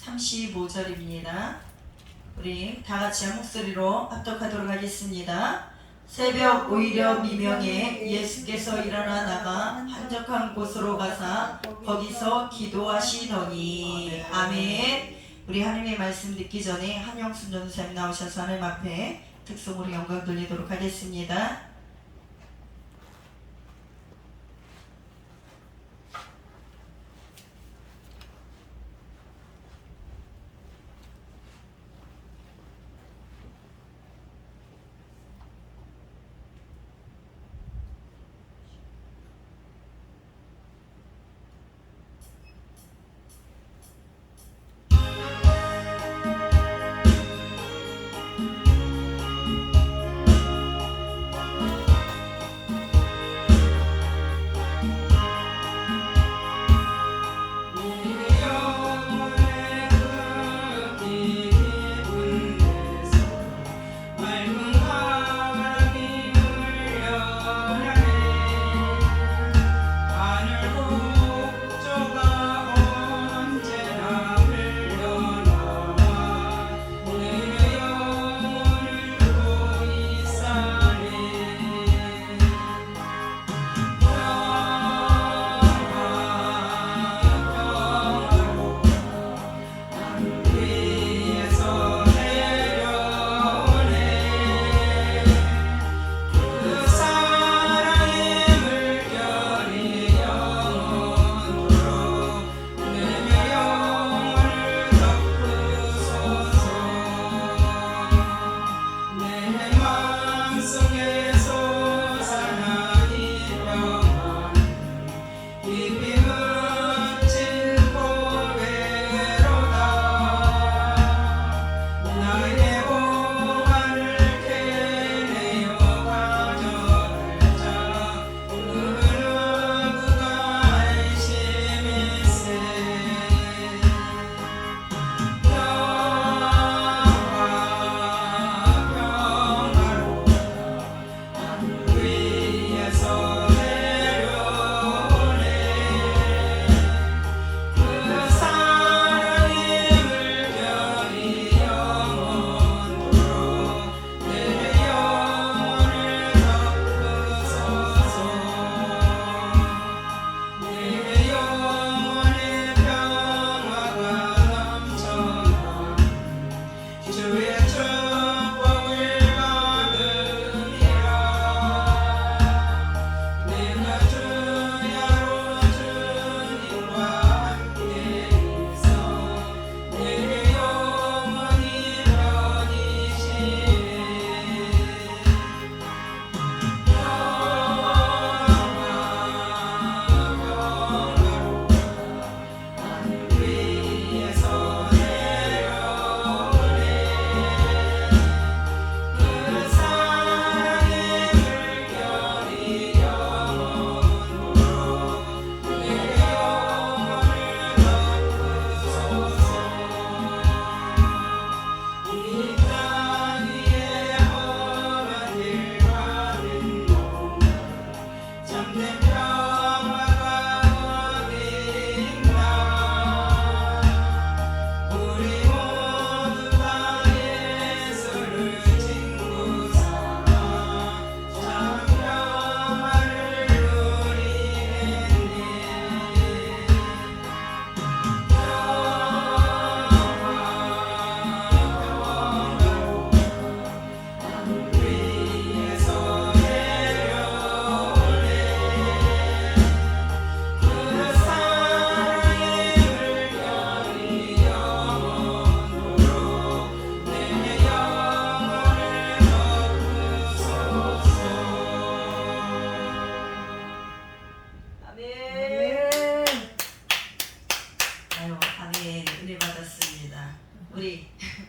35절입니다. 우리 다 같이 한 목소리로 합독하도록 하겠습니다. 새벽 오히려 미명에 예수께서 일어나다가 한적한 곳으로 가사 거기서 기도하시더니. 아멘. 우리 하나님의 말씀 듣기 전에 한영순 전사님 나오셔서 하나님 앞에 특성으로 영광 돌리도록 하겠습니다.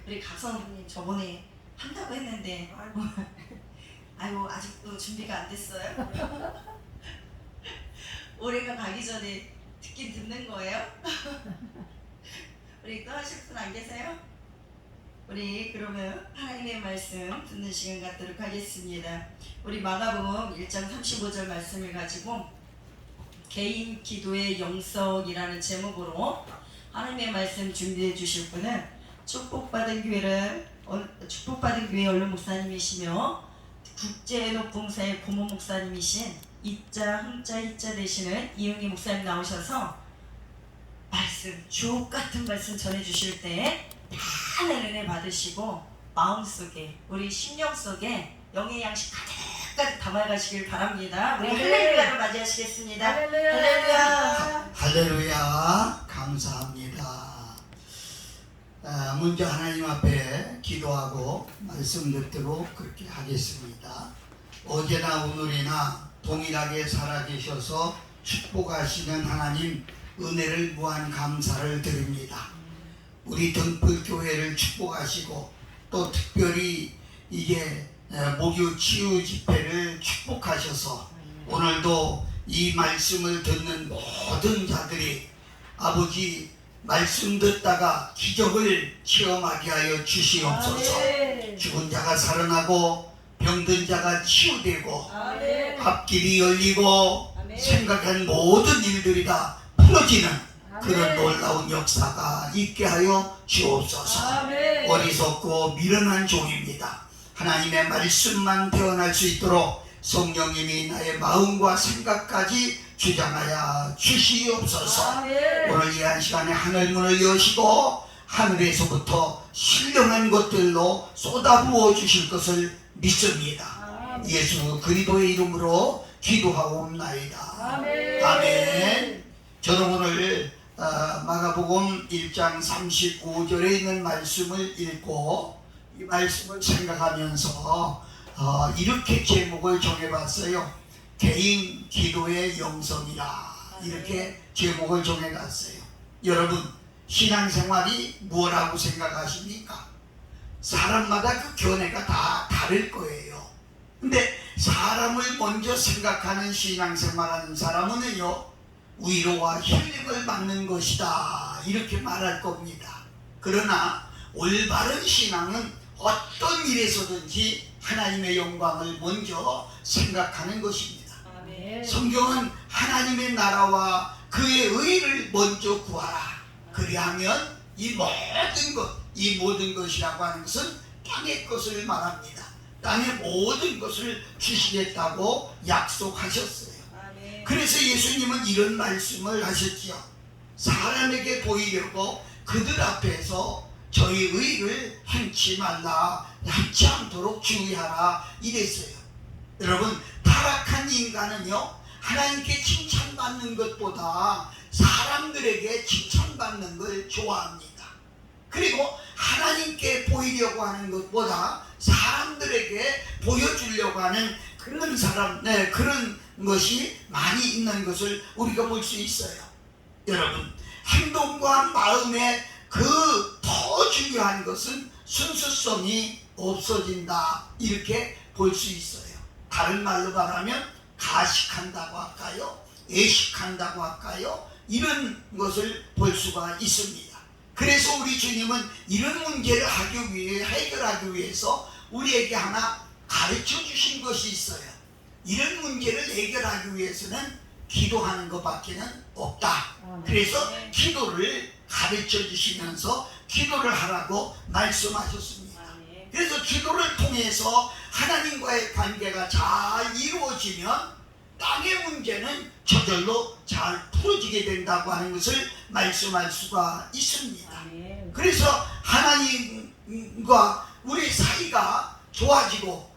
우리 각성님 저번에 한다고 했는데 아이고 아직도 준비가 안 됐어요. 올해가 가기 전에 듣긴 듣는 거예요. 우리 또 하실 분 안 계세요? 우리 그러면 하나님의 말씀 듣는 시간 갖도록 하겠습니다. 우리 마가복음 1장 35절 말씀을 가지고 개인 기도의 영성이라는 제목으로 하나님의 말씀 준비해 주실 분은 축복받은 교회 원로 목사님이시며 국제녹봉사의 고모 목사님이신 이자 흥자 희자 되시는 이응희 목사님 나오셔서 말씀, 주옥 같은 말씀 전해주실 때 많은 은혜 받으시고 마음속에, 우리 심령 속에 영의 양식 가득가득 담아가시길 바랍니다. 우리 할렐루야를 맞이하시겠습니다. 할렐루야. 할렐루야. 감사합니다. 먼저 하나님 앞에 기도하고 말씀 듣도록 그렇게 하겠습니다. 어제나 오늘이나 동일하게 살아계셔서 축복하시는 하나님 은혜를 무한 감사를 드립니다. 우리 등불교회를 축복하시고 또 특별히 이제 목요 치유 집회를 축복하셔서 오늘도 이 말씀을 듣는 모든 자들이 아버지 말씀 듣다가 기적을 체험하게 하여 주시옵소서. 죽은 자가 살아나고 병든 자가 치유되고 앞길이 열리고 생각한 모든 일들이 다 풀어지는 그런 놀라운 역사가 있게 하여 주옵소서. 어리석고 미련한 종입니다. 하나님의 말씀만 태어날 수 있도록 성령님이 나의 마음과 생각까지 주장하여 주시옵소서. 오늘 이 한 시간에 하늘문을 여시고 하늘에서부터 신령한 것들로 쏟아부어 주실 것을 믿습니다. 예수 그리스도의 이름으로 기도하옵나이다. 아멘. 저는 오늘 마가복음 1장 35절에 있는 말씀을 읽고 이 말씀을 생각하면서 이렇게 제목을 정해봤어요. 개인 기도의 영성이라, 이렇게 제목을 정해놨어요. 여러분, 신앙생활이 뭐라고 생각하십니까? 사람마다 그 견해가 다 다를 거예요. 근데 사람을 먼저 생각하는 신앙생활하는 사람은요, 위로와 힐링을 받는 것이다, 이렇게 말할 겁니다. 그러나 올바른 신앙은 어떤 일에서든지 하나님의 영광을 먼저 생각하는 것입니다. 성경은 하나님의 나라와 그의 의를 먼저 구하라, 그리하면 이 모든 것이라고 하는 것은 땅의 것을 말합니다. 땅의 모든 것을 주시겠다고 약속하셨어요. 그래서 예수님은 이런 말씀을 하셨지요. 사람에게 보이려고 그들 앞에서 저희 의를 행치 말라, 행치 않도록 주의하라, 이랬어요. 여러분, 타락한 인간은요, 하나님께 칭찬받는 것보다 사람들에게 칭찬받는 걸 좋아합니다. 그리고 하나님께 보이려고 하는 것보다 사람들에게 보여주려고 하는 그런 그런 것이 많이 있는 것을 우리가 볼 수 있어요. 여러분, 행동과 마음의 그 더 중요한 것은 순수성이 없어진다, 이렇게 볼 수 있어요. 다른 말로 말하면 가식한다고 할까요? 애식한다고 할까요? 이런 것을 볼 수가 있습니다. 그래서 우리 주님은 이런 문제를 해결하기 위해서 우리에게 하나 가르쳐 주신 것이 있어요. 이런 문제를 해결하기 위해서는 기도하는 것밖에는 없다. 그래서 기도를 가르쳐 주시면서 기도를 하라고 말씀하셨습니다. 그래서 기도를 통해서 하나님과의 관계가 잘 이루어지면 땅의 문제는 저절로 잘 풀어지게 된다고 하는 것을 말씀할 수가 있습니다. 그래서 하나님과 우리 사이가 좋아지고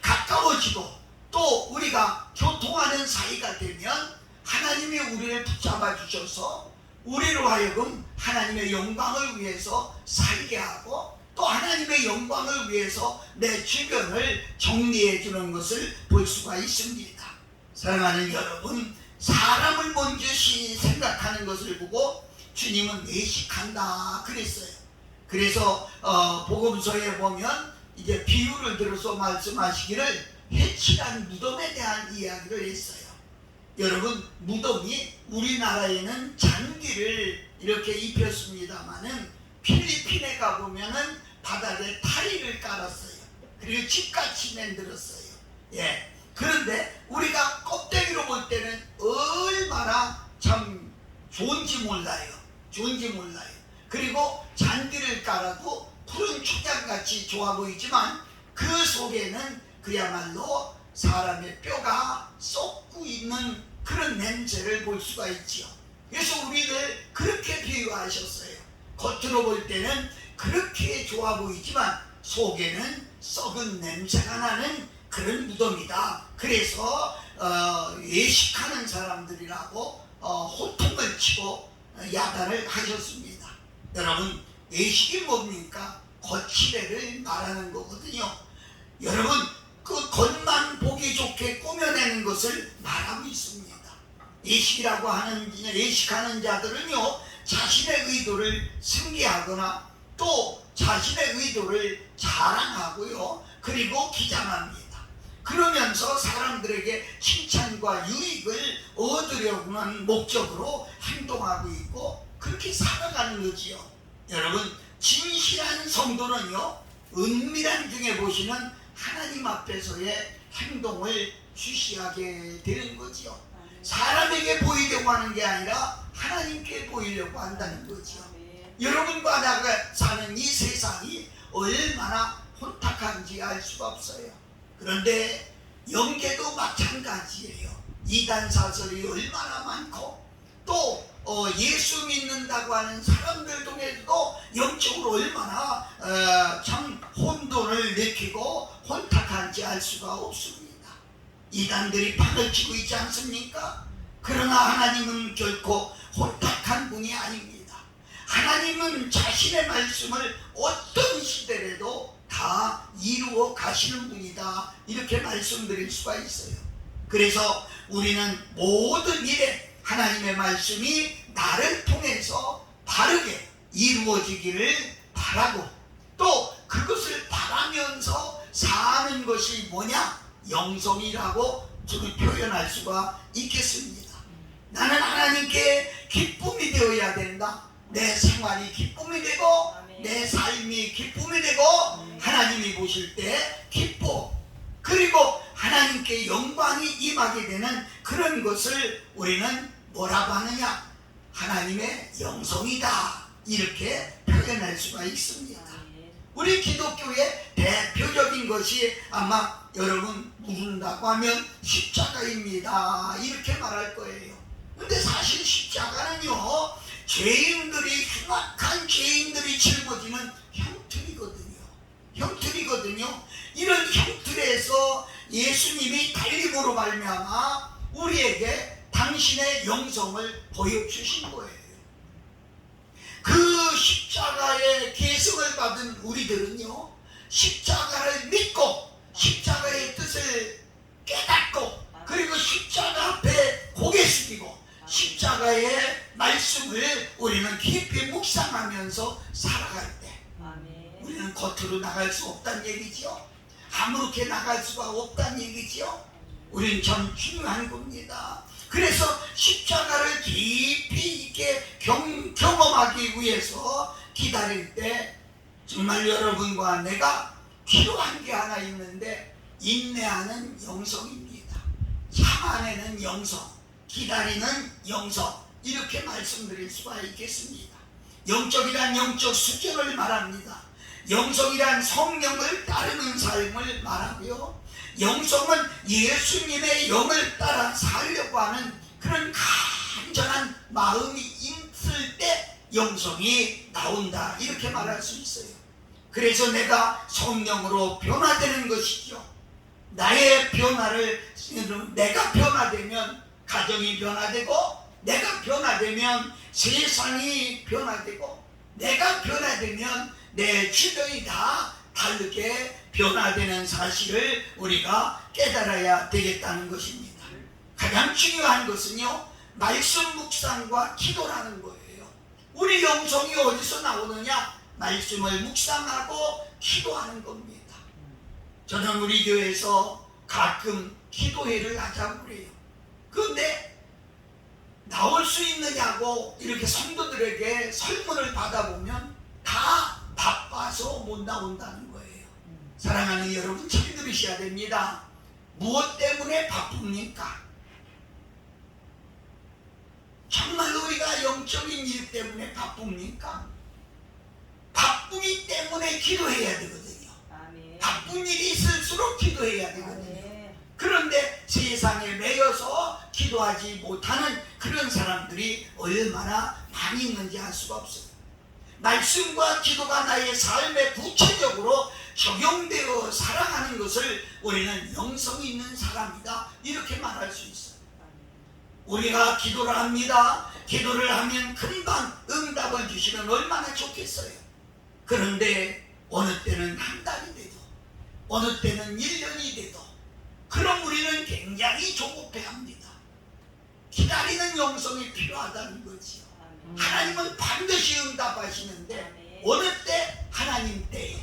가까워지고 또 우리가 교통하는 사이가 되면 하나님이 우리를 붙잡아 주셔서 우리로 하여금 하나님의 영광을 위해서 살게 하고 또 하나님의 영광을 위해서 내 주변을 정리해 주는 것을 볼 수가 있습니다. 사랑하는 여러분, 사람을 먼저 생각하는 것을 보고 주님은 내식한다 그랬어요. 그래서 복음서에 보면 이제 비유를 들어서 말씀하시기를 해칠한 무덤에 대한 이야기를 했어요. 여러분, 무덤이 우리나라에는 잔디를 이렇게 입혔습니다마는 필리핀에 가보면은 바닥에 타일을 깔았어요. 그리고 집같이 만들었어요. 예. 그런데 우리가 껍데기로 볼 때는 얼마나 참 좋은지 몰라요. 좋은지 몰라요. 그리고 잔디를 깔아도 푸른 초장같이 좋아 보이지만 그 속에는 그야말로 사람의 뼈가 썩고 있는 그런 냄새를 볼 수가 있지요. 그래서 우리를 그렇게 비유하셨어요. 겉으로 볼 때는 그렇게 좋아 보이지만 속에는 썩은 냄새가 나는 그런 무덤이다. 그래서 외식하는 사람들이라고 호통을 치고 야단을 하셨습니다. 여러분, 외식이 뭡니까? 거칠애를 말하는 거거든요. 여러분, 그 겉만 보기 좋게 꾸며내는 것을 말하고 있습니다. 외식하는 자들은요, 자신의 의도를 승계하거나 또 자신의 의도를 자랑하고요, 그리고 기장합니다. 그러면서 사람들에게 칭찬과 유익을 얻으려고 하는 목적으로 행동하고 있고 그렇게 살아가는 거지요. 여러분, 진실한 성도는요, 은밀한 중에 보시는 하나님 앞에서의 행동을 주시하게 되는 거지요. 사람에게 보이려고 하는 게 아니라 하나님께 보이려고 한다는 거지요. 여러분과 나가 사는 이 세상이 얼마나 혼탁한지 알 수가 없어요. 그런데 영계도 마찬가지예요. 이단 사설이 얼마나 많고 또 예수 믿는다고 하는 사람들 중에서도 영적으로 얼마나 참 혼돈을 느끼고 혼탁한지 알 수가 없습니다. 이단들이 판을 치고 있지 않습니까? 그러나 하나님은 결코 혼탁한 분이 아닙니다. 하나님은 자신의 말씀을 어떤 시대라도 다 이루어 가시는 분이다, 이렇게 말씀드릴 수가 있어요. 그래서 우리는 모든 일에 하나님의 말씀이 나를 통해서 바르게 이루어지기를 바라고 또 그것을 바라면서 사는 것이 뭐냐? 영성이라고 저는 표현할 수가 있겠습니다. 나는 하나님께 기쁨이 되어야 된다. 내 생활이 기쁨이 되고 내 삶이 기쁨이 되고 하나님이 보실 때 기뻐, 그리고 하나님께 영광이 임하게 되는 그런 것을 우리는 뭐라고 하느냐? 하나님의 영성이다, 이렇게 표현할 수가 있습니다. 우리 기독교의 대표적인 것이 아마 여러분 묻는다고 하면 십자가입니다, 이렇게 말할 거예요. 근데 사실 십자가는요, 죄인들이, 흉악한 죄인들이 짊어지는 형틀이거든요. 이런 형틀에서 예수님이 달림으로 말미암아 우리에게 당신의 영성을 보여주신 거예요. 그 십자가의 계승을 받은 우리들은요, 십자가를 믿고 십자가의 뜻을 깨닫고 그리고 십자가 앞에 고개 숙이고 십자가의 말씀을 우리는 깊이 묵상하면서 살아갈 때 우리는 겉으로 나갈 수 없다는 얘기죠. 아무렇게 나갈 수가 없다는 얘기죠. 우리는 참 중요한 겁니다. 그래서 십자가를 깊이 있게 경험하기 위해서 기다릴 때 정말 여러분과 내가 필요한 게 하나 있는데, 인내하는 영성입니다. 참아내는 영성, 기다리는 영성, 이렇게 말씀드릴 수가 있겠습니다. 영적이란 영적 수준을 말합니다. 영성이란 성령을 따르는 삶을 말하고요, 영성은 예수님의 영을 따라 살려고 하는 그런 간절한 마음이 있을 때 영성이 나온다, 이렇게 말할 수 있어요. 그래서 내가 성령으로 변화되는 것이죠. 나의 변화를, 내가 변화되면 가정이 변화되고, 내가 변화되면 세상이 변화되고, 내가 변화되면 내 주변이 다 다르게 변화되는 사실을 우리가 깨달아야 되겠다는 것입니다. 가장 중요한 것은요, 말씀 묵상과 기도라는 거예요. 우리 영성이 어디서 나오느냐? 말씀을 묵상하고 기도하는 겁니다. 저는 우리 교회에서 가끔 기도회를 하자고 그래요. 그런데 나올 수 있느냐고 이렇게 성도들에게 설문을 받아보면 다 바빠서 못 나온다는 거예요. 사랑하는 여러분, 잘 들으셔야 됩니다. 무엇 때문에 바쁩니까? 정말 우리가 영적인 일 때문에 바쁩니까? 바쁘기 때문에 기도해야 되거든요. 아멘. 바쁜 일이 있을수록 기도해야 되거든요. 아멘. 그런데 세상에 매여서 기도하지 못하는 그런 사람들이 얼마나 많이 있는지 알 수가 없어요. 말씀과 기도가 나의 삶에 구체적으로 적용되어 살아가는 것을 우리는 영성이 있는 사람이다, 이렇게 말할 수 있어요. 우리가 기도를 합니다. 기도를 하면 금방 응답을 주시면 얼마나 좋겠어요. 그런데 어느 때는 한 달이 돼도, 어느 때는 1년이 돼도, 그럼 우리는 굉장히 조급해합니다. 기다리는 영성이 필요하다는 거지요. 하나님은 반드시 응답하시는데 어느 때? 하나님 때에.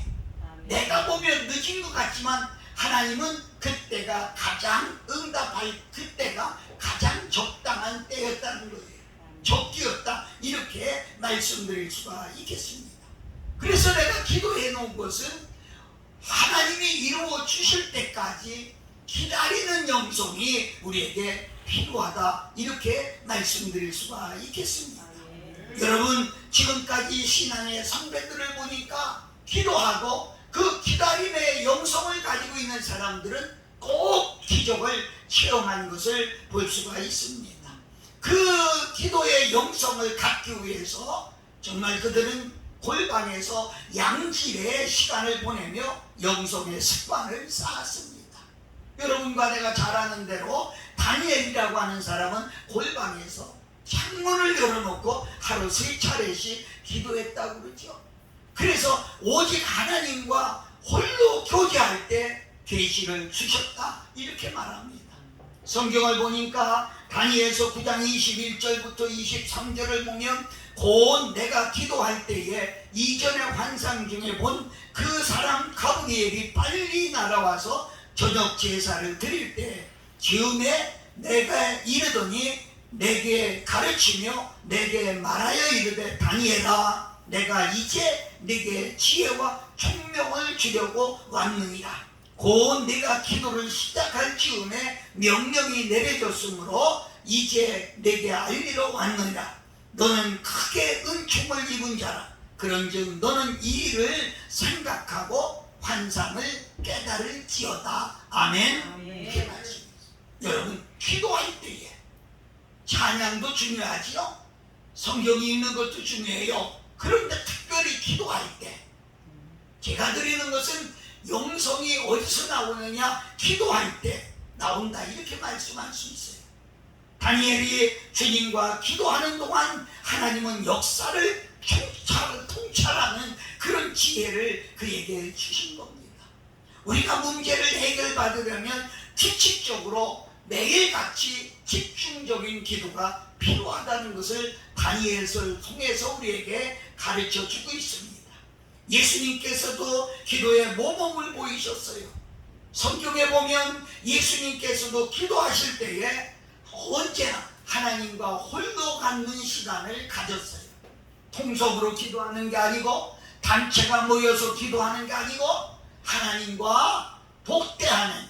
내가 보면 늦은 것 같지만 하나님은 그때가 가장 응답할 그때가 가장 적당한 때였다는 거예요. 적기였다, 이렇게 말씀드릴 수가 있겠습니다. 그래서 내가 기도해 놓은 것은 하나님이 이루어 주실 때까지 기다리는 영성이 우리에게 필요하다, 이렇게 말씀드릴 수가 있겠습니다. 여러분, 지금까지 신앙의 선배들을 보니까 기도하고 그 기다림의 영성을 가지고 있는 사람들은 꼭 기적을 체험한 것을 볼 수가 있습니다. 그 기도의 영성을 갖기 위해서 정말 그들은 골방에서 양질의 시간을 보내며 영성의 습관을 쌓았습니다. 여러분과 내가 잘 아는 대로 다니엘이라고 하는 사람은 골방에서 창문을 열어놓고 하루 3차례씩 기도했다고 그러죠. 그래서 오직 하나님과 홀로 교제할 때 계시를 주셨다, 이렇게 말합니다. 성경을 보니까 다니엘서 9장 21절부터 23절을 보면 곧 내가 기도할 때에 이전의 환상 중에 본 그 사람 가브리엘이 빨리 날아와서 저녁 제사를 드릴 때 즈음에 내가 이르더니 내게 가르치며 내게 말하여 이르되 다니엘아, 내가 이제 네게 지혜와 총명을 주려고 왔느니라. 곧 네가 기도를 시작할 즈음에 명령이 내려졌으므로 이제 네게 알리러 왔느니라. 너는 크게 은총을 입은 자라. 그런즉 너는 이 일을 생각하고 환상을 깨달을지어다. 아멘. 이렇게 말씀입니다. 여러분, 기도할 때에 찬양도 중요하지요. 성경이 있는 것도 중요해요. 그런데 특별히 기도할 때 제가 드리는 것은 영성이 어디서 나오느냐? 기도할 때 나온다, 이렇게 말씀할 수 있어요. 다니엘이 주님과 기도하는 동안 하나님은 역사를 통찰하는 그런 지혜를 그에게 주신 겁니다. 우리가 문제를 해결받으려면 규칙적으로 매일같이 집중적인 기도가 필요하다는 것을 다니엘서를 통해서 우리에게 가르쳐주고 있습니다. 예수님께서도 기도에 모범을 보이셨어요. 성경에 보면 예수님께서도 기도하실 때에 언제나 하나님과 홀로 갖는 시간을 가졌어요. 통속으로 기도하는 게 아니고 단체가 모여서 기도하는 게 아니고 하나님과 독대하는,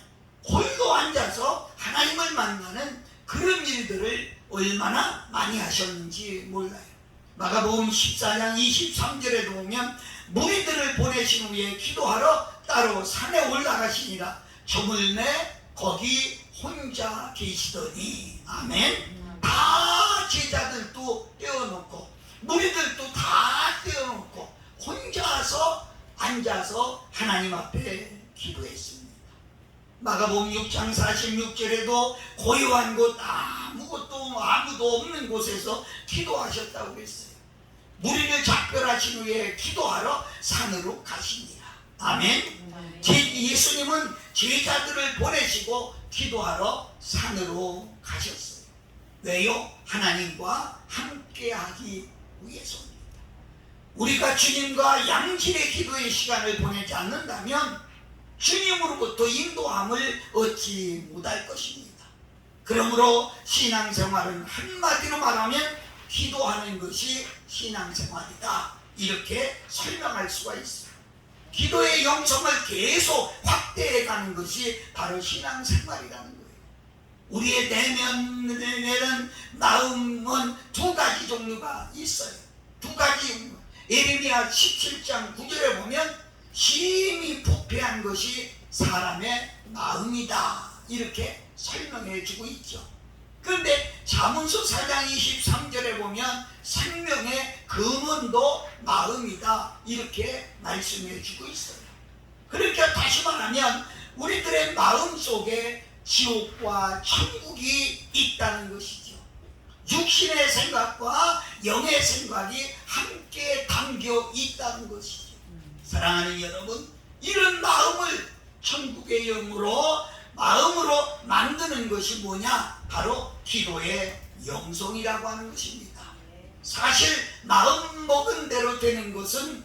홀로 앉아서 하나님을 만나는 그런 일들을 얼마나 많이 하셨는지 몰라요. 마가복음 14장 23절에 보면 무리들을 보내신 후에 기도하러 따로 산에 올라가시니라. 저물매 거기 혼자 계시더니. 아멘. 다 제자들도 떼어놓고 무리들도 다 떼어놓고 혼자서 앉아서 하나님 앞에 기도했습니다. 마가복음 6장 46절에도 고요한 곳, 아무도 없는 곳에서 기도하셨다고 했어요. 무리를 작별하신 후에 기도하러 산으로 가시니라. 아멘. 예수님은 제자들을 보내시고 기도하러 산으로 가셨어요. 왜요? 하나님과 함께하기 위해서입니다. 우리가 주님과 양질의 기도의 시간을 보내지 않는다면 주님으로부터 인도함을 얻지 못할 것입니다. 그러므로 신앙생활은 한마디로 말하면 기도하는 것이 신앙생활이다, 이렇게 설명할 수가 있어요. 기도의 영성을 계속 확대해 가는 것이 바로 신앙생활이라는 거예요. 우리의 내면에는 마음은 두 가지 종류가 있어요. 두 가지 종류. 예레미야 17장 9절에 보면 심히 부패한 것이 사람의 마음이다, 이렇게 설명해 주고 있죠. 그런데 잠언서 4장 23절에 보면 생명의 근원도 마음이다, 이렇게 말씀해 주고 있어요. 그러니까 다시 말하면 우리들의 마음 속에 지옥과 천국이 있다는 것이죠. 육신의 생각과 영의 생각이 함께 담겨 있다는 것이죠. 사랑하는 여러분, 이런 마음을 천국의 영으로, 마음으로 만드는 것이 뭐냐? 바로 기도의 영성이라고 하는 것입니다. 사실 마음 먹은 대로 되는 것은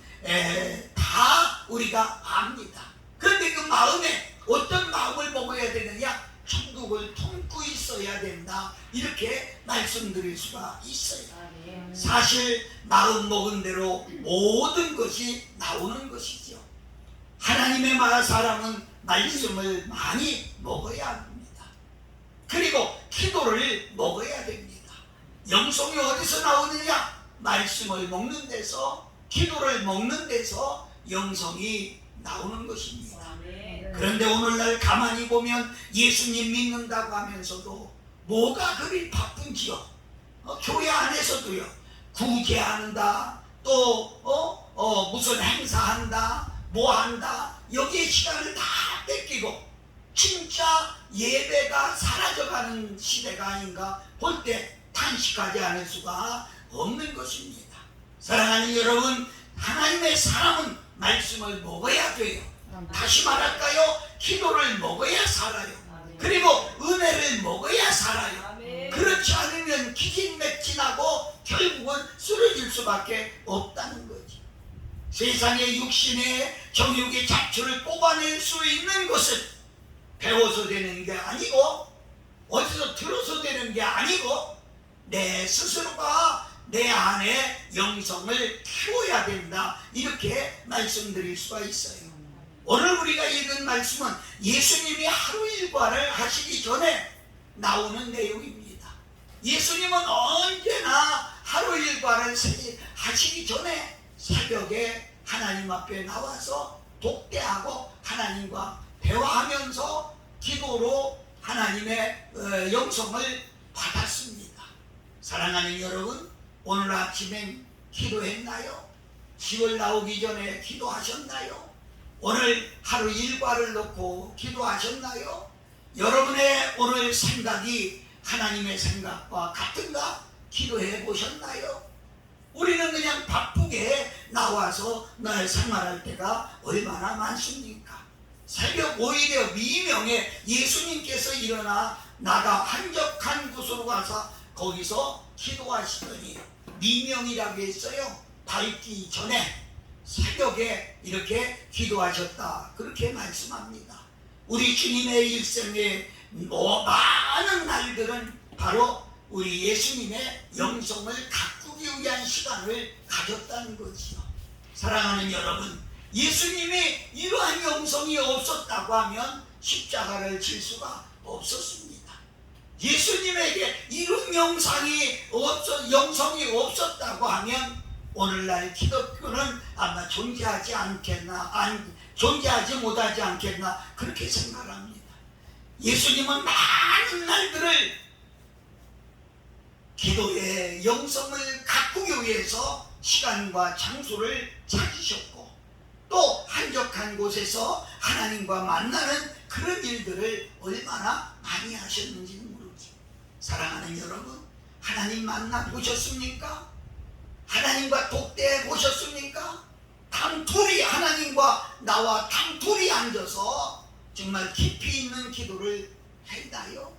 다 우리가 압니다. 그런데 그 마음에 어떤 마음을 먹어야 되느냐? 천국을 품고 있어야 된다, 이렇게 말씀드릴 수가 있어요. 사실 마음 먹은 대로 모든 것이 나오는 것이죠. 하나님의 사람은 말씀을 많이 먹어야 합니다. 그리고 기도를 먹어야 됩니다. 영성이 어디서 나오느냐? 말씀을 먹는 데서, 기도를 먹는 데서 영성이 나오는 것입니다. 그런데 오늘날 가만히 보면 예수님 믿는다고 하면서도 뭐가 그리 바쁜지요. 교회 안에서도요, 구제한다, 또 무슨 행사한다, 뭐 한다, 여기에 시간을 다 뺏기고 진짜 예배가 사라져가는 시대가 아닌가 볼 때 탄식하지 않을 수가 없는 것입니다. 사랑하는 여러분, 하나님의 사람은 말씀을 먹어야 돼요. 다시 말할까요? 기도를 먹어야 살아요. 그리고 은혜를 먹어야 살아요. 그렇지 않으면 기진맥진하고 결국은 쓰러질 수밖에 없다는 거죠. 세상의 육신의 정욕의 잡초를 뽑아낼 수 있는 것은 배워서 되는 게 아니고, 어디서 들어서 되는 게 아니고, 내 스스로가 내 안에 영성을 키워야 된다, 이렇게 말씀드릴 수가 있어요. 오늘 우리가 읽은 말씀은 예수님이 하루 일과를 하시기 전에 나오는 내용입니다. 예수님은 언제나 하루 일과를 하시기 전에 새벽에 하나님 앞에 나와서 독대하고 하나님과 대화하면서 기도로 하나님의 영성을 받았습니다. 사랑하는 여러분, 오늘 아침엔 기도했나요? 10월 나오기 전에 기도하셨나요? 오늘 하루 일과를 놓고 기도하셨나요? 여러분의 오늘 생각이 하나님의 생각과 같은가? 기도해 보셨나요? 우리는 그냥 바쁘게 나와서 날 생활할 때가 얼마나 많습니까? 새벽 오히려 미명에 예수님께서 일어나 나가 한적한 곳으로 가서 거기서 기도하시더니, 미명이라고 했어요. 밝기 전에 새벽에 이렇게 기도하셨다, 그렇게 말씀합니다. 우리 주님의 일생에 많은 날들은 바로 우리 예수님의 영성을 가꾸기 위한 시간을 가졌다는 거지요. 사랑하는 여러분, 예수님이 이러한 영성이 없었다고 하면 십자가를 질 수가 없었습니다. 예수님에게 이런 영성이 없었다고 하면 오늘날 기독교는 아마 존재하지 못하지 않겠나, 그렇게 생각합니다. 예수님은 많은 날들을 기도의 영성을 가꾸기 위해서 시간과 장소를 찾으셨고, 또 한적한 곳에서 하나님과 만나는 그런 일들을 얼마나 많이 하셨는지는 모르지. 사랑하는 여러분, 하나님 만나 보셨습니까? 하나님과 독대해 보셨습니까? 단둘이 하나님과 나와 단둘이 앉아서 정말 깊이 있는 기도를 했나요?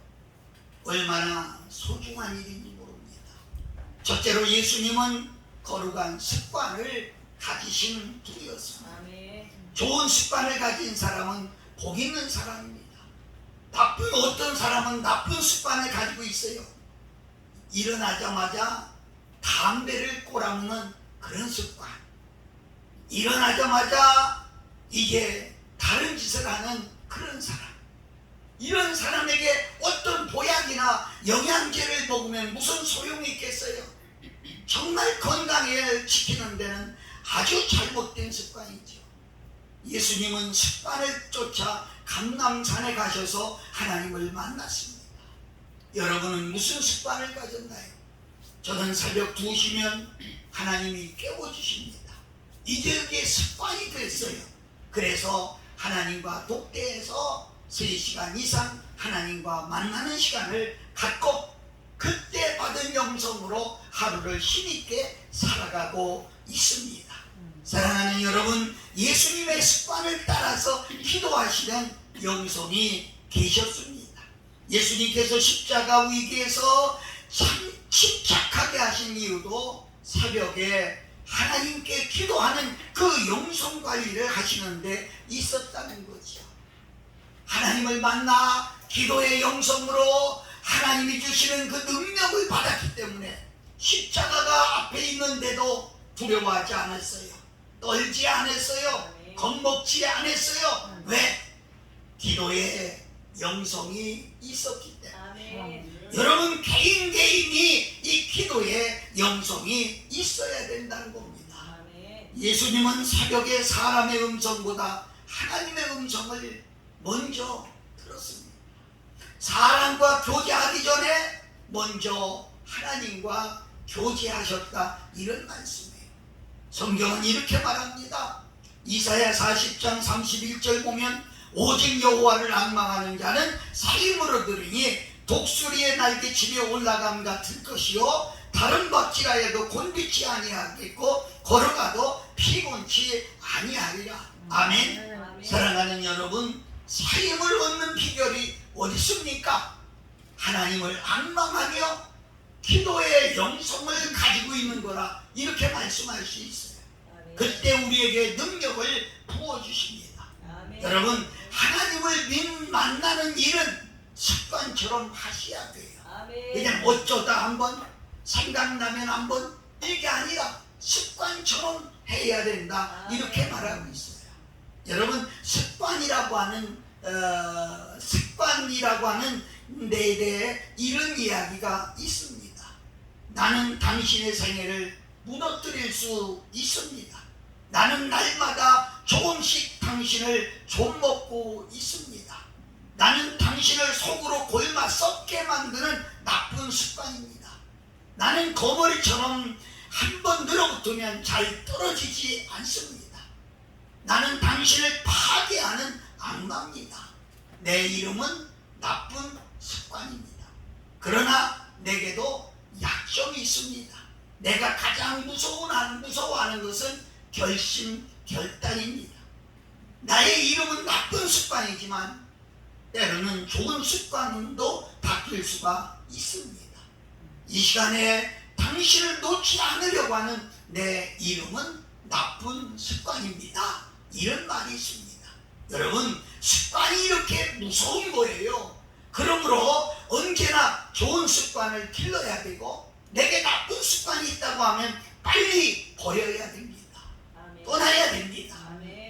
얼마나 소중한 일인지 모릅니다. 첫째로 예수님은 거룩한 습관을 가지신 분이었습니다. 좋은 습관을 가진 사람은 복 있는 사람입니다. 어떤 사람은 나쁜 습관을 가지고 있어요. 일어나자마자 담배를 꼬라무는 그런 습관, 일어나자마자 이게 다른 짓을 하는 그런 사람, 이런 사람에게 어떤 보약이나 영양제를 먹으면 무슨 소용이 있겠어요? 정말 건강을 지키는 데는 아주 잘못된 습관이죠. 예수님은 습관을 쫓아 감람산에 가셔서 하나님을 만났습니다. 여러분은 무슨 습관을 가졌나요? 저는 새벽 2시면 하나님이 깨워주십니다. 이제 그게 습관이 됐어요. 그래서 하나님과 독대해서 3시간 이상 하나님과 만나는 시간을 갖고 그때 받은 영성으로 하루를 힘있게 살아가고 있습니다. 사랑하는 여러분, 예수님의 습관을 따라서 기도하시는 영성이 계셨습니다. 예수님께서 십자가 위기에서 참 침착하게 하신 이유도 새벽에 하나님께 기도하는 그 영성 관리를 하시는 데 있었다는 거죠. 하나님을 만나 기도의 영성으로 하나님이 주시는 그 능력을 받았기 때문에 십자가가 앞에 있는데도 두려워하지 않았어요. 떨지 않았어요. 겁먹지 않았어요. 왜? 기도의 영성이 있었기 때문에. 여러분, 개인이 이 기도의 영성이 있어야 된다는 겁니다. 예수님은 새벽에 사람의 음성보다 하나님의 음성을 먼저 들었습니다. 사람과 교제하기 전에 먼저 하나님과 교제하셨다, 이런 말씀이에요. 성경은 이렇게 말합니다. 이사야 40장 31절 보면 오직 여호와를 앙망하는 자는 살림으로 들으니 독수리의 날개치며 올라감 같을 것이요 다른 박질하여도 곤비치 아니하겠고 걸어가도 피곤치 아니하리라. 아멘. 사랑하는 여러분, 살림을 얻는 비결이 어디 있습니까? 하나님을 앙망하며 기도의 영성을 가지고 있는 거라, 이렇게 말씀할 수 있어요. 그때 우리에게 능력을 부어주십니다. 여러분, 하나님을 만나는 일은 습관처럼 하셔야 돼요. 그냥 어쩌다 한번, 생각나면 한번, 이게 아니라 습관처럼 해야 된다, 이렇게 말하고 있어요. 여러분, 습관이라고 하는 데 대해 이런 이야기가 있습니다. 나는 당신의 생애를 무너뜨릴 수 있습니다. 나는 날마다 조금씩 당신을 좀먹고 있습니다. 나는 당신을 속으로 골마 썩게 만드는 나쁜 습관입니다. 나는 거머리처럼 한번 늘어붙으면 잘 떨어지지 않습니다. 나는 당신을 파괴하는 악마입니다. 내 이름은 나쁜 습관입니다. 그러나 내게도 약점이 있습니다. 내가 가장 무서워하는 것은 결단입니다. 나의 이름은 나쁜 습관이지만 때로는 좋은 습관도 바뀔 수가 있습니다. 이 시간에 당신을 놓지 않으려고 하는 내 이름은 나쁜 습관입니다, 이런 말이 있습니다. 여러분, 습관이 이렇게 무서운 거예요. 그러므로 언제나 좋은 습관을 길러야 되고, 내게 나쁜 습관이 있다고 하면 빨리 버려야 됩니다. 떠나야 됩니다.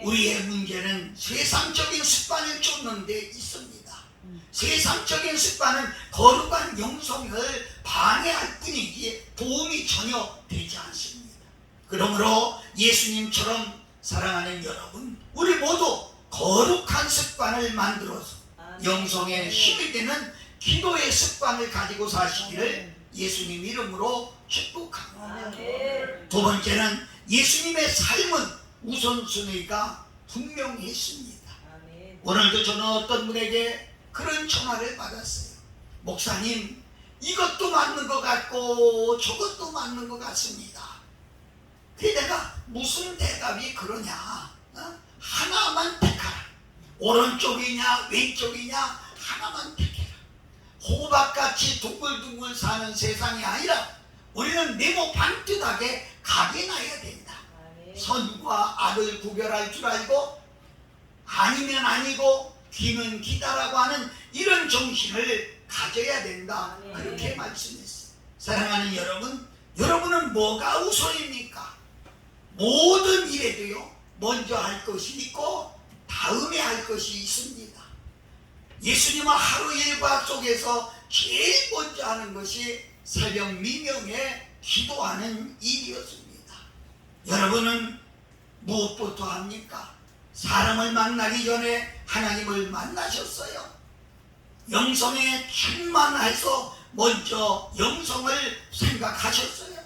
우리의 문제는 세상적인 습관을 쫓는 데 있습니다. 세상적인 습관은 거룩한 영성을 방해할 뿐이지 도움이 전혀 되지 않습니다. 그러므로 예수님처럼 사랑하는 여러분, 우리 모두 거룩한 습관을 만들어서 영성에 힘이 되는 기도의 습관을 가지고 사시기를 예수님 이름으로 축복합니다. 두 번째는 예수님의 삶은 우선순위가 분명했습니다. 오늘도 저는 어떤 분에게 그런 전화를 받았어요. 목사님, 이것도 맞는 것 같고 저것도 맞는 것 같습니다. 그래서 내가 무슨 대답이 그러냐, 하나만 택하라. 오른쪽이냐 왼쪽이냐 하나만 택해라. 호박같이 둥글둥글 사는 세상이 아니라 우리는 네모 반듯하게 각인해야 된다. 선과 악을 구별할 줄 알고 아니면 아니고 기는 기다라고 하는 이런 정신을 가져야 된다, 그렇게 말씀했어요. 사랑하는 여러분, 여러분은 뭐가 우선입니까? 모든 일에도요, 먼저 할 것이 있고 다음에 할 것이 있습니다. 예수님은 하루 일과 속에서 제일 먼저 하는 것이 새벽 미명에 기도하는 일이었습니다. 여러분은 무엇부터 합니까? 사람을 만나기 전에 하나님을 만나셨어요. 영성에 충만해서 먼저 영성을 생각하셨어요.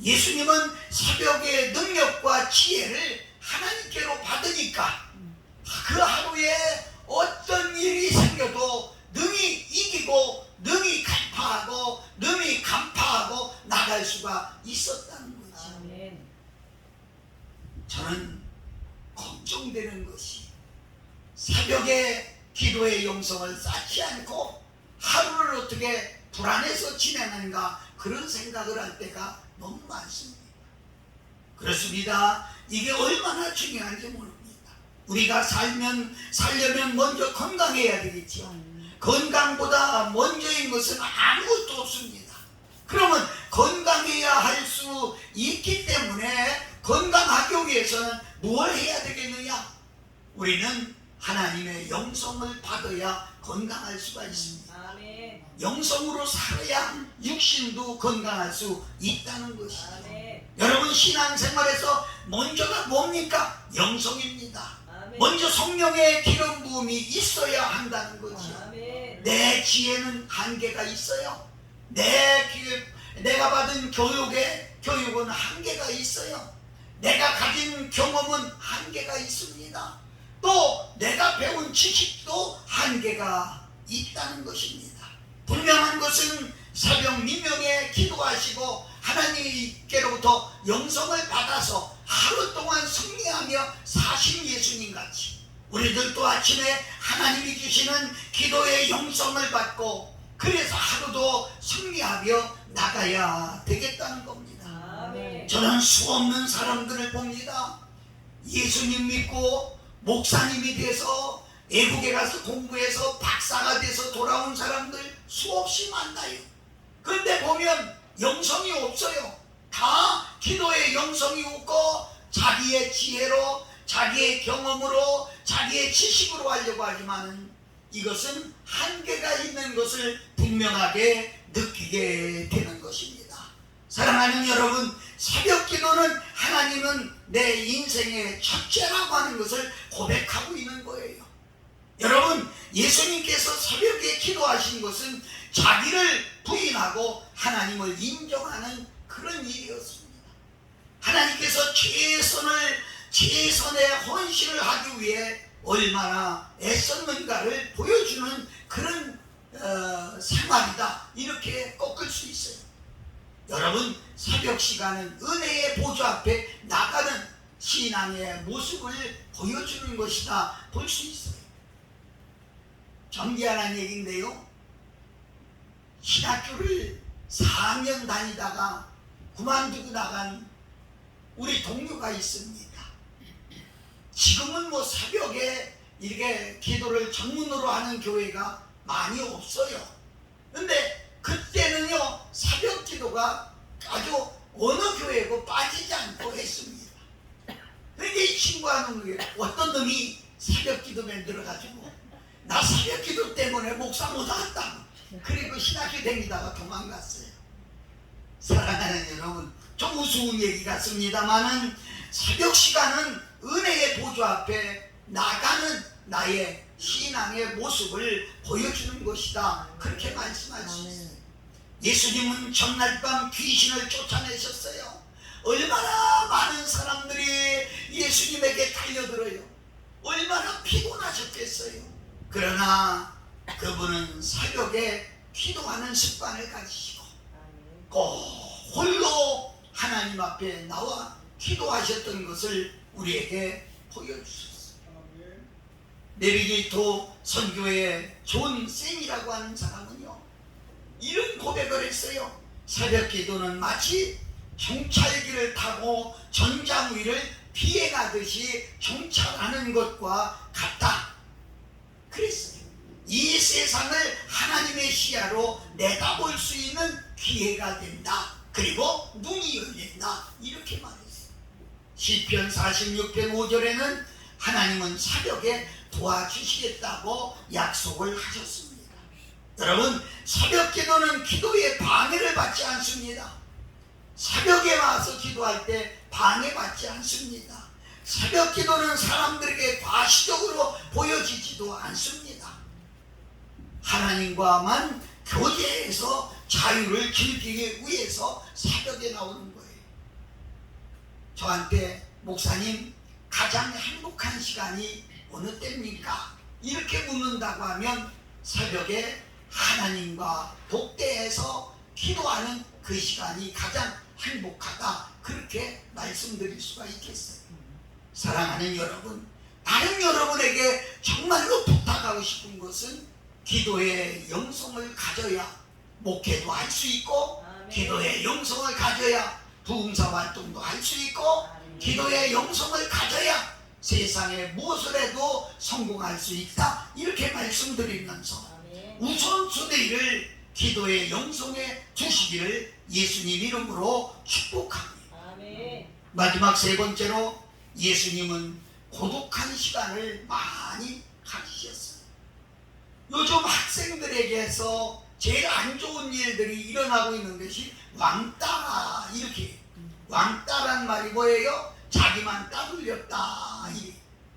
예수님은 새벽의 능력과 지혜를 하나님께로 받으니까 그 하루에 어떤 일이 생겨도 능히 이기고 능히 간파하고 능히 간파하고 나갈 수가 있었다는 거지. 아멘. 저는 걱정되는 것이 새벽에 기도의 영성을 쌓지 않고 하루를 어떻게 불안해서 지내는가 그런 생각을 할 때가 너무 많습니다. 그렇습니다. 이게 얼마나 중요한지 모릅니다. 우리가 살려면 먼저 건강해야 되겠죠. 건강보다 먼저인 것은 아무것도 없습니다. 그러면 건강해야 할 수 있기 때문에 건강하기 위해서는 무엇을 해야 되겠느냐? 우리는 하나님의 영성을 받아야 건강할 수가 있습니다. 아멘. 영성으로 살아야 육신도 건강할 수 있다는 것이죠. 아멘. 여러분 신앙생활에서 먼저가 뭡니까? 영성입니다. 아멘. 먼저 성령의 기름 부음이 있어야 한다는 거죠. 아멘. 내 지혜는 한계가 있어요. 내가 받은 교육은 한계가 있어요. 내가 가진 경험은 한계가 있습니다. 또 내가 배운 지식도 한계가 있다는 것입니다. 분명한 것은 새벽 미명에 기도하시고 하나님께로부터 영성을 받아서 하루 동안 승리하며 사신 예수님같이 우리들도 아침에 하나님이 주시는 기도의 영성을 받고 그래서 하루도 승리하며 나가야 되겠다는 겁니다. 아멘. 저는 수없는 사람들을 봅니다. 예수님 믿고 목사님이 돼서 외국에 가서 공부해서 박사가 돼서 돌아온 사람들 수없이 만나요. 그런데 보면 영성이 없어요. 다 기도의 영성이 없고 자기의 지혜로 자기의 경험으로 자기의 지식으로 하려고 하지만 이것은 한계가 있는 것을 분명하게 느끼게 되는 것입니다. 사랑하는 여러분, 새벽 기도는 하나님은 내 인생의 첫째라고 하는 것을 고백하고 있는 거예요. 여러분, 예수님께서 새벽에 기도하신 것은 자기를 부인하고 하나님을 인정하는 그런 일이었습니다. 하나님께서 최선의 헌신을 하기 위해 얼마나 애썼는가를 보여주는 그런 생활이다, 이렇게 꺾을 수 있어요. 여러분, 새벽 시간은 은혜의 보좌 앞에 나가는 신앙의 모습을 보여주는 것이다 볼 수 있어요. 정기하는 얘기인데요, 신학교를 4년 다니다가 그만두고 나간 우리 동료가 있습니다. 지금은 뭐 새벽에 이렇게 기도를 정문으로 하는 교회가 많이 없어요. 근데 그때는요, 새벽 기도가 아주 어느 교회고 빠지지 않고 했습니다. 그러니까 이 친구가 어떤 놈이 새벽 기도에 들어가지고 나 새벽 기도 때문에 목사 못하겠다, 그리고 신학교 다니다가 도망갔어요. 사랑하는 여러분, 좀 우스운 얘기 같습니다만은 새벽 시간은 은혜의 보좌 앞에 나가는 나의 신앙의 모습을 보여주는 것이다, 그렇게 말씀할 수 있어요. 예수님은 전날 밤 귀신을 쫓아내셨어요. 얼마나 많은 사람들이 예수님에게 달려들어요. 얼마나 피곤하셨겠어요. 그러나 그분은 새벽에 기도하는 습관을 가지시고 꼭 홀로 하나님 앞에 나와 기도하셨던 것을 우리에게 보여주셨어요. 내비게이터 선교의 존 쌤이라고 하는 사람은요, 이런 고백을 했어요. 새벽 기도는 마치 정찰기를 타고 전장 위를 비행하듯이 정찰하는 것과 같다, 그랬어요. 이 세상을 하나님의 시야로 내다볼 수 있는 기회가 된다, 그리고 눈이 열린다, 이렇게 말했어요. 시편 46편 5절에는 하나님은 새벽에 도와주시겠다고 약속을 하셨습니다. 여러분, 새벽 기도는 기도에 방해를 받지 않습니다. 새벽에 와서 기도할 때 방해받지 않습니다. 새벽 기도는 사람들에게 과시적으로 보여지지도 않습니다. 하나님과만 교제해서 자유를 즐기기 위해서 새벽에 나오는 거예요. 저한테 목사님, 가장 행복한 시간이 어느 때입니까? 이렇게 묻는다고 하면 새벽에 하나님과 독대해서 기도하는 그 시간이 가장 행복하다, 그렇게 말씀드릴 수가 있겠어요. 사랑하는 여러분, 나는 여러분에게 정말로 부탁하고 싶은 것은 기도의 영성을 가져야 목회도 할 수 있고, 기도의 영성을 가져야 부흥사 활동도 할 수 있고, 기도의 영성을 가져야 세상에 무엇을 해도 성공할 수 있다, 이렇게 말씀드리면서 우선순위를 기도의 영성에 두시기를 예수님 이름으로 축복합니다. 마지막 세 번째로, 예수님은 고독한 시간을 많이 가지셨어요. 요즘 학생들에게서 제일 안 좋은 일들이 일어나고 있는 것이 왕따, 이렇게. 왕따란 말이 뭐예요? 자기만 따돌렸다.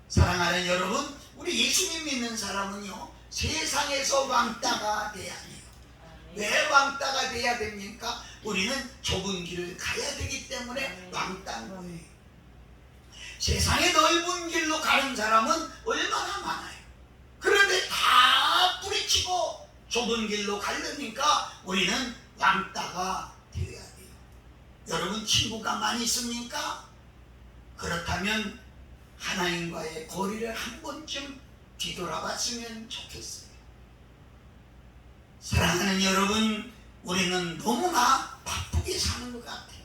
사랑하는 여러분, 우리 예수님 믿는 사람은요, 세상에서 왕따가 돼야 해요. 왜 왕따가 돼야 됩니까? 우리는 좁은 길을 가야 되기 때문에 왕따인 거예요. 세상의 넓은 길로 가는 사람은 얼마나 많아요. 그런데 다 뿌리치고 좁은 길로 가려니까 우리는 왕따가 되어야 돼요. 여러분, 친구가 많이 있습니까? 그렇다면 하나님과의 거리를 한 번쯤 뒤돌아봤으면 좋겠어요. 사랑하는 여러분, 우리는 너무나 바쁘게 사는 것 같아요.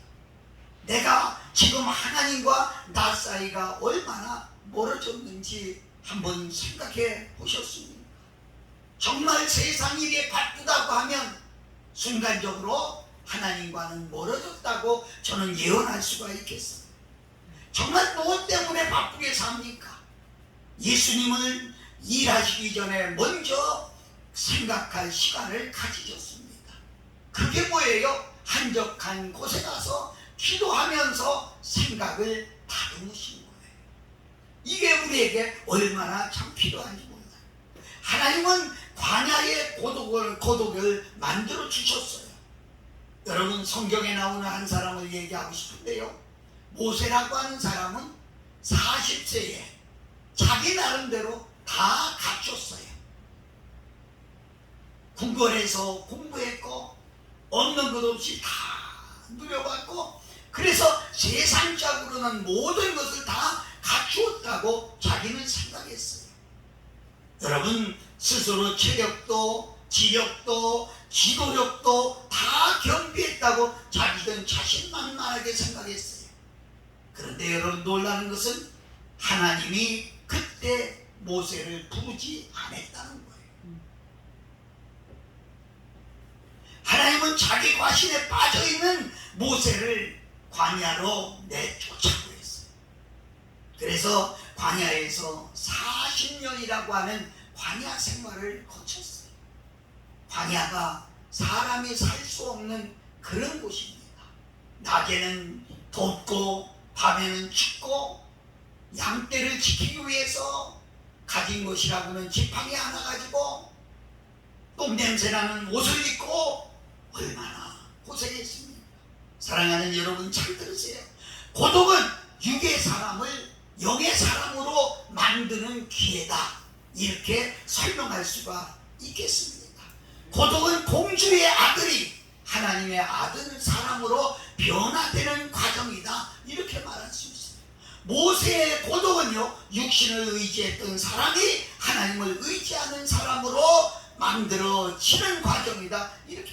내가 지금 하나님과 나 사이가 얼마나 멀어졌는지 한번 생각해 보셨습니까? 정말 세상 일에 바쁘다고 하면 순간적으로 하나님과는 멀어졌다고 저는 예언할 수가 있겠어요. 정말 무엇 때문에 바쁘게 삽니까? 예수님을 일하시기 전에 먼저 생각할 시간을 가지셨습니다. 그게 뭐예요? 한적한 곳에 가서 기도하면서 생각을 다듬으신 거예요. 이게 우리에게 얼마나 참 필요한지 몰라요. 하나님은 광야의 고독을 만들어 주셨어요. 여러분, 성경에 나오는 한 사람을 얘기하고 싶은데요, 모세라고 하는 사람은 40세에 자기 나름대로 다 갖췄어요. 궁궐에서 공부했고, 없는 것 없이 다 누려봤고, 그래서 세상적으로는 모든 것을 다 갖추었다고 자기는 생각했어요. 여러분, 스스로 체력도 지력도 지도력도 다 겸비했다고 자기는 자신만만하게 생각했어요. 그런데 여러분, 놀라는 것은 하나님이 그때 모세를 부르지 않았다는 거예요. 하나님은 자기 과신에 빠져있는 모세를 광야로 내쫓아고 했어요. 그래서 광야에서 40년이라고 하는 광야 생활을 거쳤어요. 광야가 사람이 살 수 없는 그런 곳입니다. 낮에는 덥고 밤에는 춥고, 양떼를 지키기 위해서 가진 것이라고는 지팡이 하나 가지고 똥냄새나는 옷을 입고 얼마나 고생했습니까? 사랑하는 여러분, 잘 들으세요. 고독은 육의 사람을 영의 사람으로 만드는 기회다, 이렇게 설명할 수가 있겠습니다. 고독은 공주의 아들이 하나님의 아들 사람으로 변화되는 과정이다, 이렇게 말할 수 있습니다. 모세의 고독은요, 육신을 의지했던 사람이 하나님을 의지하는 사람으로 만들어지는 과정이다, 이렇게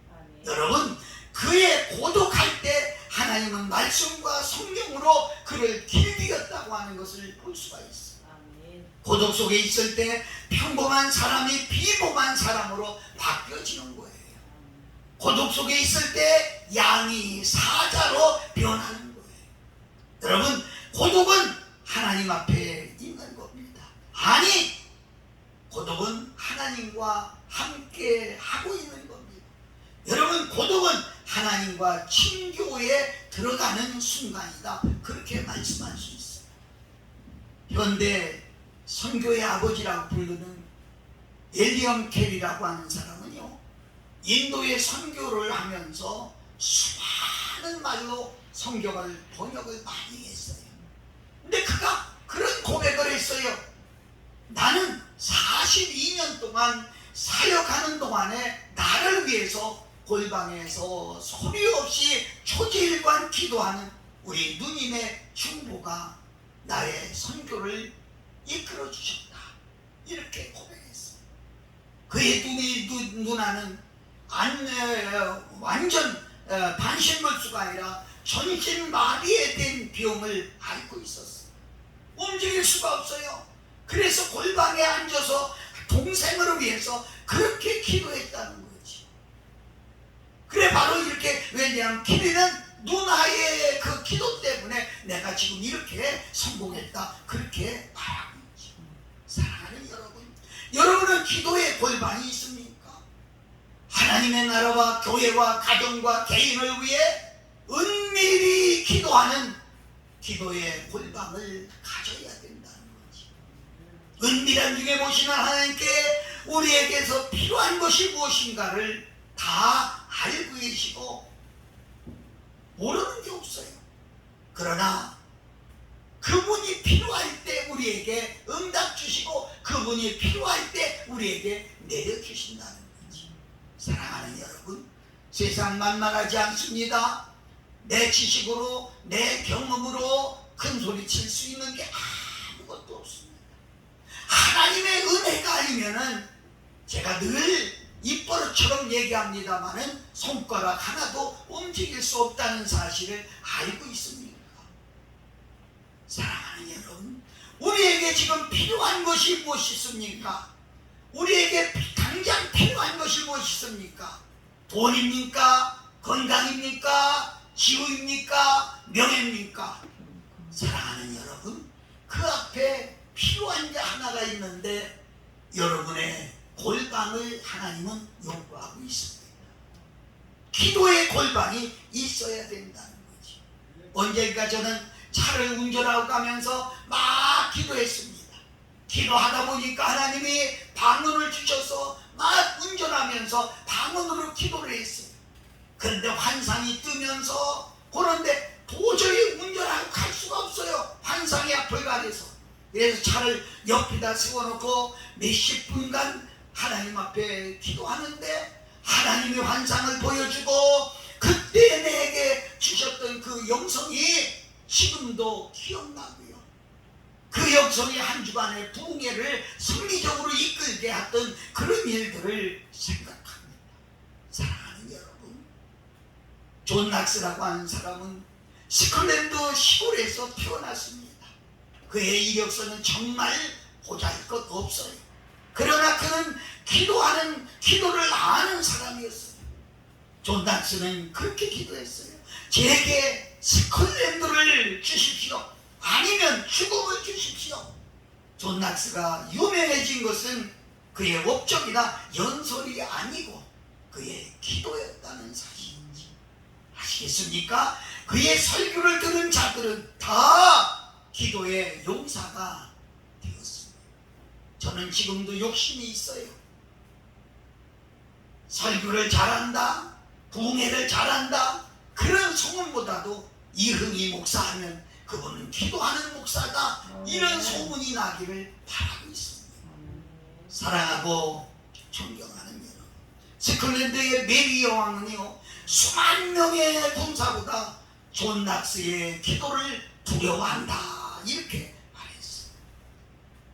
말해요. 여러분, 그의 고독할 때 하나님은 말씀과 성령으로 그를 길들였다고 하는 것을 볼 수가 있어요. 고독 속에 있을 때 평범한 사람이 비범한 사람으로 바뀌어지는 거예요. 고독 속에 있을 때 양이 사자로 변하는 거예요. 여러분, 고독은 하나님 앞에 있는 겁니다. 아니, 고독은 하나님과 함께 하고 있는 겁니다. 여러분, 고독은 하나님과 친교에 들어가는 순간이다. 그렇게 말씀할 수 있어요. 현대 선교의 아버지라고 부르는 윌리엄 캐리라고 하는 사람은요, 인도의 선교를 하면서 수많은 말로 성경을 번역을 많이 했어요. 근데 그가 그런 고백을 했어요. 나는 42년 동안 사역하는 동안에 나를 위해서 골방에서 소리 없이 초지일관 기도하는 우리 누님의 중보가 나의 선교를 이끌어 주셨다. 이렇게 고백했어요. 그의 누나는 완전 반신불수가 아니라 전신마비에 된 병을 앓고 있었어요. 움직일 수가 없어요. 그래서 골방에 앉아서 동생을 위해서 그렇게 기도했다는 거지. 그래, 바로 이렇게, 왜냐하면 키리는 누나의 그 기도 때문에 내가 지금 이렇게 성공했다, 그렇게 말하고 있지. 사랑하는 여러분, 여러분은 기도의 골방이 있습니까? 하나님의 나라와 교회와 가정과 개인을 위해 은밀히 기도하는 기도의 골방을 가져야 된다는 거지. 은밀한 중에 보시는 하나님께 우리에게서 필요한 것이 무엇인가를 다 알고 계시고 모르는 게 없어요. 그러나 그분이 필요할 때 우리에게 응답 주시고 그분이 필요할 때 우리에게 내려주신다는 거지. 사랑하는 여러분, 세상 만만하지 않습니다. 내 지식으로, 내 경험으로 큰 소리 칠 수 있는 게 아무것도 없습니다. 하나님의 은혜가 아니면은, 제가 늘 입버릇처럼 얘기합니다마는 손가락 하나도 움직일 수 없다는 사실을 알고 있습니까? 사랑하는 여러분, 우리에게 지금 필요한 것이 무엇이 있습니까? 우리에게 당장 필요한 것이 무엇이 있습니까? 돈입니까? 건강입니까? 지우입니까? 명예입니까? 사랑하는 여러분, 그 앞에 필요한 게 하나가 있는데 여러분의 골방을 하나님은 요구하고 있습니다. 기도의 골방이 있어야 된다는 거지. 언젠가 저는 차를 운전하고 가면서 막 기도했습니다. 기도하다 보니까 하나님이 방언을 주셔서 막 운전하면서 방언으로 기도를 했어요. 그런데 환상이 뜨면서, 그런데 도저히 운전하고 갈 수가 없어요. 환상이 앞을 가려서. 그래서 차를 옆에다 세워놓고 몇십 분간 하나님 앞에 기도하는데 하나님이 환상을 보여주고 그때 내게 주셨던 그 영성이 지금도 기억나고요. 그 영성이 한 주간의 부흥회를 승리적으로 이끌게 했던 그런 일들을 생각합니다. 사랑하는 여러분, 존 낙스라고 하는 사람은 스코틀랜드 시골에서 태어났습니다. 그의 이력서는 정말 보잘것 없어요. 그러나 그는 기도를 아는 사람이었어요. 존 낙스는 그렇게 기도했어요. 제게 스코틀랜드를 주십시오. 아니면 죽음을 주십시오. 존 낙스가 유명해진 것은 그의 업적이나 연설이 아니고 그의 기도였다는 사실이지. 아시겠습니까? 그의 설교를 들은 자들은 다 기도의 용사가 되었습니다. 저는 지금도 욕심이 있어요. 설교를 잘한다, 부흥회를 잘한다, 그런 소문보다도 이흥이 목사하면 그분은 기도하는 목사다, 이런 소문이 나기를 바라고 있습니다. 사랑하고 존경하는 여러분, 스코틀랜드의 메리 여왕은요, 수만 명의 군사보다 존 낙스의 기도를 두려워한다, 이렇게 말했어요.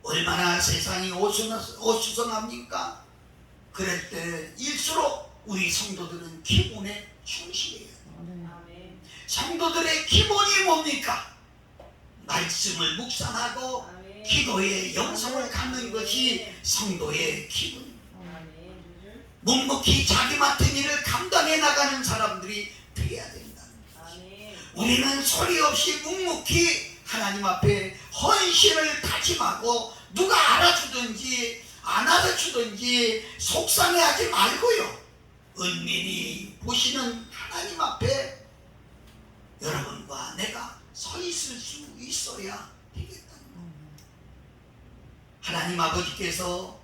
얼마나 세상이 어수선합니까? 그럴 때일수록 우리 성도들은 기본에 충실해야 돼요. 성도들의 기본이 뭡니까? 말씀을 묵상하고 기도의 영성을 갖는 것이 성도의 기본입니다. 묵묵히 자기 맡은 일을 감당해 나가는 사람들이 되어야 된다는 거죠. 우리는 소리 없이 묵묵히 하나님 앞에 헌신을 다짐하고 누가 알아주든지 안 알아주든지 속상해하지 말고요. 은밀히 보시는 하나님 앞에 여러분과 내가 서 있을 수 있어야 되겠다는 겁니다. 하나님 아버지께서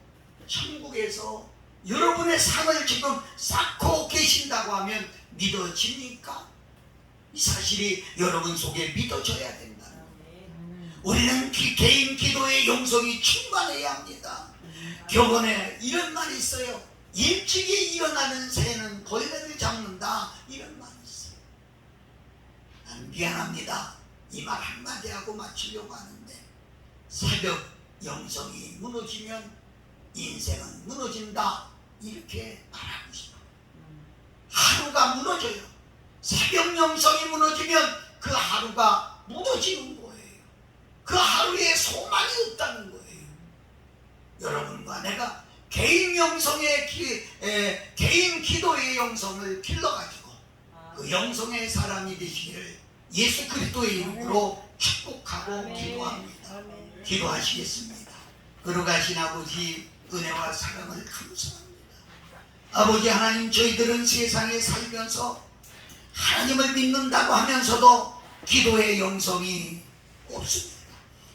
천국에서 여러분의 상을 지금 쌓고 계신다고 하면 믿어집니까? 이 사실이 여러분 속에 믿어져야 된다는 거예요. 우리는 개인 기도의 영성이 충만해야 합니다. 교본에 이런 말이 있어요. 일찍이 일어나는 새는 벌레를 잡는다, 이런 말이 있어요. 난 미안합니다. 이 말 한마디 하고 마치려고 하는데, 새벽 영성이 무너지면 인생은 무너진다, 이렇게 말하고 싶어요. 하루가 무너져요. 새벽 영성이 무너지면 그 하루가 무너지는 거예요. 그 하루에 소망이 없다는 거예요. 여러분과 내가 개인 영성의 개인 기도의 영성을 길러가지고 그 영성의 사람이 되시기를 예수 그리스도의 이름으로 축복하고 기도합니다. 기도하시겠습니다. 거룩하신 아버지, 은혜와 사랑을 감사합니다. 아버지 하나님, 저희들은 세상에 살면서 하나님을 믿는다고 하면서도 기도의 영성이 없습니다.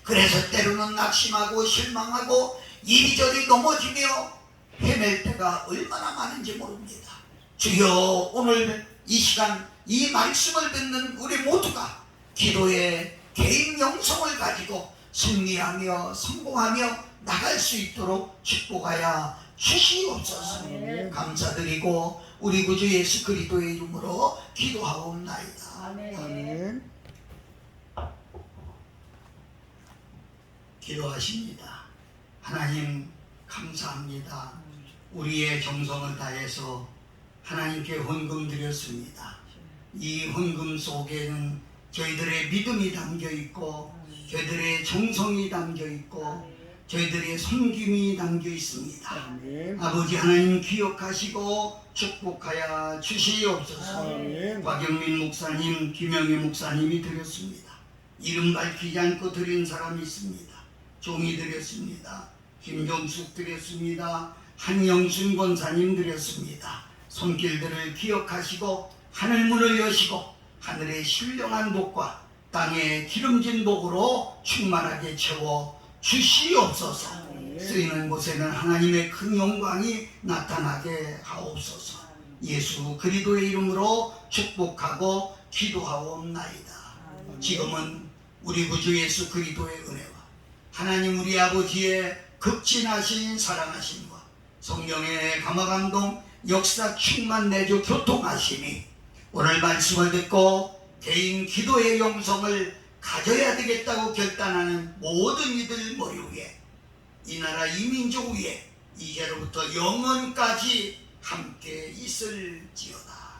그래서 때로는 낙심하고 실망하고 이리저리 넘어지며 헤맬 때가 얼마나 많은지 모릅니다. 주여, 오늘 이 시간 이 말씀을 듣는 우리 모두가 기도의 개인 영성을 가지고 승리하며 성공하며 나갈 수 있도록 축복하여 주시옵소서. 감사드리고 우리 구주 예수 그리스도의 이름으로 기도하옵나이다. 아멘. 기도하십니다. 하나님 감사합니다. 우리의 정성을 다해서 하나님께 헌금 드렸습니다. 이 헌금 속에는 저희들의 믿음이 담겨 있고 저희들의 정성이 담겨 있고 저희들의 섬김이 담겨 있습니다. 아버지 하나님 기억하시고 축복하여 주시옵소서. 박영민 목사님, 김영애 목사님이 드렸습니다. 이름 밝히지 않고 드린 사람이 있습니다. 종이 드렸습니다. 김종숙 드렸습니다. 한영순 권사님 드렸습니다. 손길들을 기억하시고 하늘문을 여시고 하늘의 신령한 복과 땅의 기름진 복으로 충만하게 채워 주시옵소서. 쓰이는 곳에는 하나님의 큰 영광이 나타나게 하옵소서. 예수 그리스도의 이름으로 축복하고 기도하옵나이다. 지금은 우리 구주 예수 그리스도의 은혜와 하나님 우리 아버지의 극진하신 사랑하심과 성령의 감화감동 역사 충만 내주 교통하심이 오늘 말씀을 듣고 개인 기도의 영성을 가져야 되겠다고 결단하는 모든 이들 머리 위에, 이 나라 이 민족 위에 이제로부터 영원까지 함께 있을지어다.